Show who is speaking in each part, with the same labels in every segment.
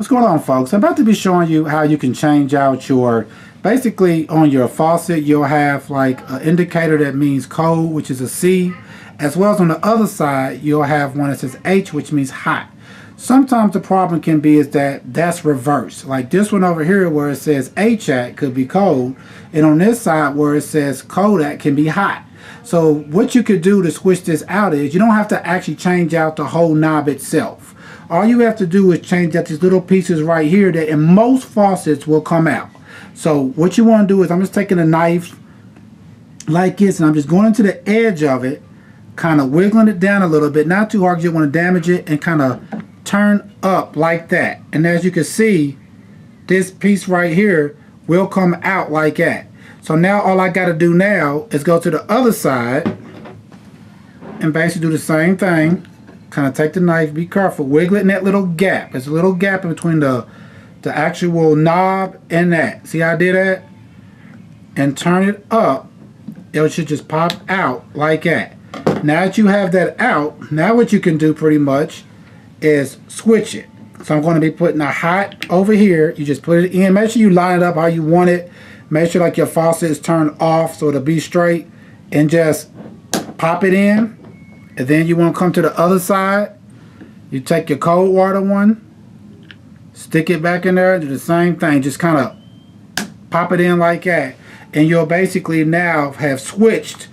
Speaker 1: What's going on, folks? I'm about to be showing you how you can change out your, basically on your faucet, you'll have like an indicator that means cold, which is a C, as well as on the other side, you'll have one that says H, which means hot. Sometimes the problem can be is that that's reversed. Like this one over here where it says H at could be cold, and on this side where it says cold at can be hot. So what you could do to switch this out is you don't have to actually change out the whole knob itself. All you have to do is change out these little pieces right here that in most faucets will come out. So what you want to do is I'm just taking a knife like this and I'm just going into the edge of it, kind of wiggling it down a little bit, not too hard because you don't want to damage it, and kind of turn up like that. And as you can see, this piece right here will come out like that. So now all I got to do now is go to the other side and basically do the same thing. Kind of take the knife, be careful, wiggle it in that little gap. There's a little gap in between the actual knob and that. See how I did that? And turn it up. It should just pop out like that. Now that you have that out, now what you can do pretty much is switch it. So I'm going to be putting a hot over here. You just put it in. Make sure you line it up how you want it. Make sure like your faucet is turned off so it'll be straight. And just pop it in. And then you want to come to the other side. You take your cold water one, stick it back in there, do the same thing. Just kind of pop it in like that. And you'll basically now have switched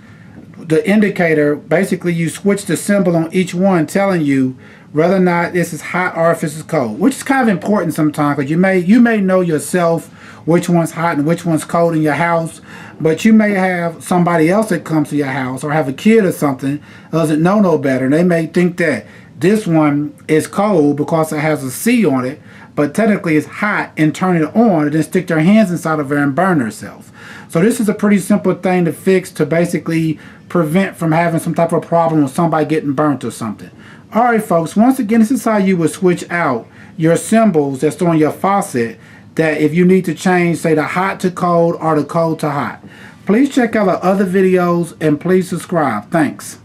Speaker 1: the indicator. Basically, you switch the symbol on each one telling you whether or not this is hot or if this is cold. Which is kind of important sometimes because you may know yourself which one's hot and which one's cold in your house. But you may have somebody else that comes to your house or have a kid or something doesn't know no better. And they may think that this one is cold because it has a C on it, but technically it's hot, and turn it on and then stick their hands inside of there and burn themselves. So this is a pretty simple thing to fix to basically prevent from having some type of problem with somebody getting burnt or something. Alright folks, once again, this is how you would switch out your symbols that's on your faucet, that if you need to change, say, the hot to cold or the cold to hot. Please check out our other videos and please subscribe. Thanks.